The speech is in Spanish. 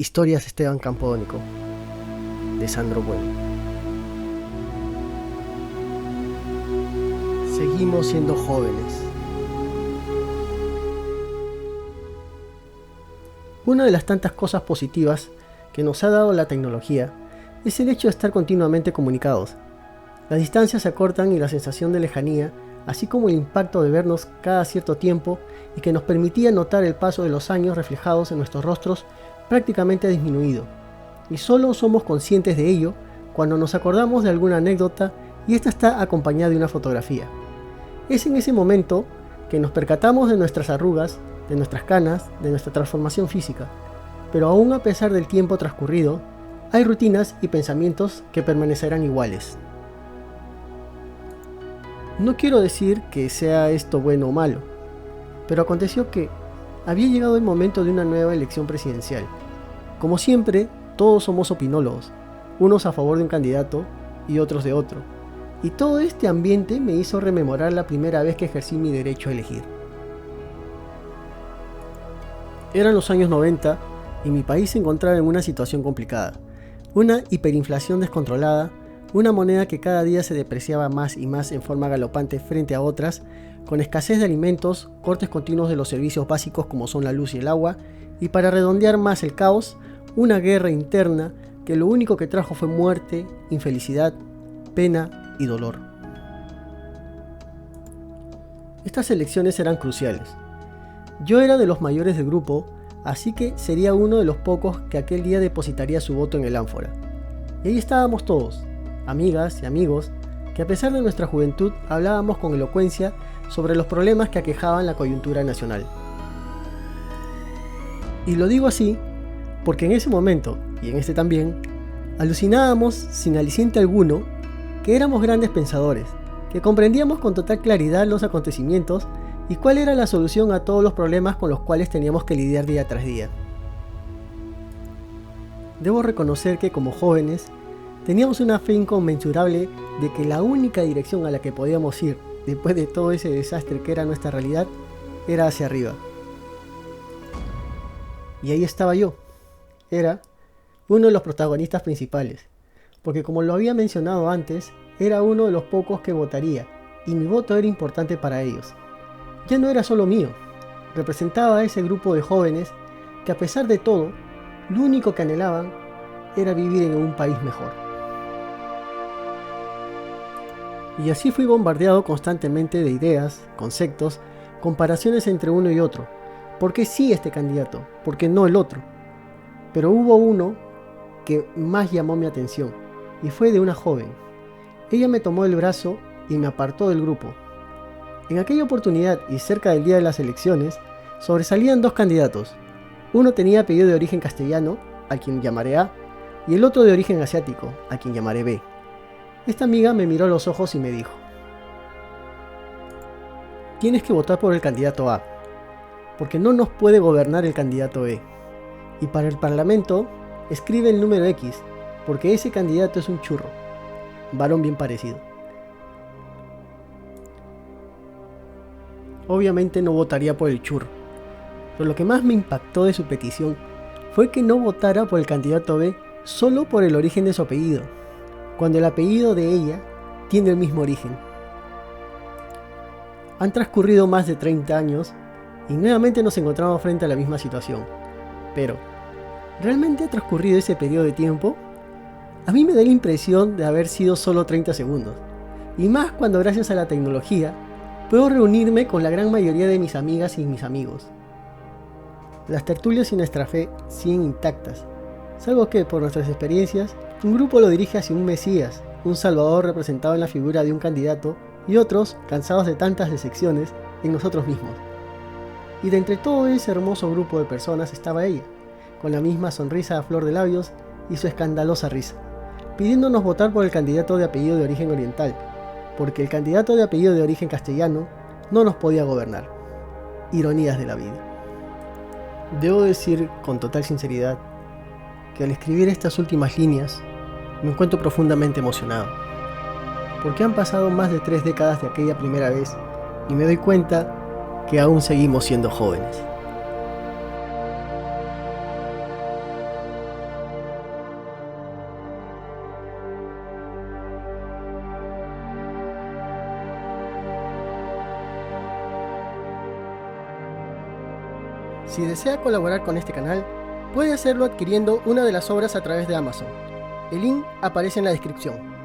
Historias de Esteban Campodónico, de Sandro Bueno. Seguimos siendo jóvenes. Una de las tantas cosas positivas que nos ha dado la tecnología es el hecho de estar continuamente comunicados. Las distancias se acortan y la sensación de lejanía, así como el impacto de vernos cada cierto tiempo y que nos permitía notar el paso de los años reflejados en nuestros rostros, prácticamente ha disminuido. Y solo somos conscientes de ello cuando nos acordamos de alguna anécdota y esta está acompañada de una fotografía. Es en ese momento que nos percatamos de nuestras arrugas, de nuestras canas, de nuestra transformación física. Pero aún a pesar del tiempo transcurrido, hay rutinas y pensamientos que permanecerán iguales. No quiero decir que sea esto bueno o malo, pero aconteció que había llegado el momento de una nueva elección presidencial. Como siempre, todos somos opinólogos, unos a favor de un candidato y otros de otro. Y todo este ambiente me hizo rememorar la primera vez que ejercí mi derecho a elegir. Eran los años 90 y mi país se encontraba en una situación complicada. Una hiperinflación descontrolada, una moneda que cada día se depreciaba más y más en forma galopante frente a otras, con escasez de alimentos, cortes continuos de los servicios básicos como son la luz y el agua, y para redondear más el caos, una guerra interna que lo único que trajo fue muerte, infelicidad, pena y dolor. Estas elecciones eran cruciales. Yo era de los mayores del grupo, así que sería uno de los pocos que aquel día depositaría su voto en el ánfora. Y ahí estábamos todos, amigas y amigos, que a pesar de nuestra juventud hablábamos con elocuencia sobre los problemas que aquejaban la coyuntura nacional. Y lo digo así porque en ese momento, y en este también, alucinábamos sin aliciente alguno que éramos grandes pensadores, que comprendíamos con total claridad los acontecimientos y cuál era la solución a todos los problemas con los cuales teníamos que lidiar día tras día. Debo reconocer que como jóvenes teníamos una fe inconmensurable de que la única dirección a la que podíamos ir después de todo ese desastre que era nuestra realidad era hacia arriba. Y ahí estaba yo. Era uno de los protagonistas principales, porque como lo había mencionado antes, era uno de los pocos que votaría, y mi voto era importante para ellos. Ya no era solo mío, representaba a ese grupo de jóvenes que a pesar de todo, lo único que anhelaban era vivir en un país mejor. Y así fui bombardeado constantemente de ideas, conceptos, comparaciones entre uno y otro. ¿Por qué sí este candidato? ¿Por qué no el otro? Pero hubo uno que más llamó mi atención, y fue de una joven. Ella me tomó el brazo y me apartó del grupo. En aquella oportunidad y cerca del día de las elecciones, sobresalían dos candidatos. Uno tenía apellido de origen castellano, a quien llamaré A, y el otro de origen asiático, a quien llamaré B. Esta amiga me miró a los ojos y me dijo: tienes que votar por el candidato A, porque no nos puede gobernar el candidato B. Y para el parlamento, escribe el número X, porque ese candidato es un churro, varón bien parecido. Obviamente no votaría por el churro, pero lo que más me impactó de su petición fue que no votara por el candidato B solo por el origen de su apellido, cuando el apellido de ella tiene el mismo origen. Han transcurrido más de 30 años y nuevamente nos encontramos frente a la misma situación. Pero, ¿realmente ha transcurrido ese periodo de tiempo? A mí me da la impresión de haber sido solo 30 segundos, y más cuando gracias a la tecnología puedo reunirme con la gran mayoría de mis amigas y mis amigos. Las tertulias y nuestra fe siguen intactas, salvo que, por nuestras experiencias, un grupo lo dirige hacia un Mesías, un Salvador representado en la figura de un candidato, y otros, cansados de tantas decepciones, en nosotros mismos. Y de entre todo ese hermoso grupo de personas estaba ella, con la misma sonrisa a flor de labios y su escandalosa risa, pidiéndonos votar por el candidato de apellido de origen oriental, porque el candidato de apellido de origen castellano no nos podía gobernar. Ironías de la vida. Debo decir con total sinceridad que al escribir estas últimas líneas me encuentro profundamente emocionado, porque han pasado más de 3 décadas de aquella primera vez y me doy cuenta que aún seguimos siendo jóvenes. Si desea colaborar con este canal, puede hacerlo adquiriendo una de las obras a través de Amazon. El link aparece en la descripción.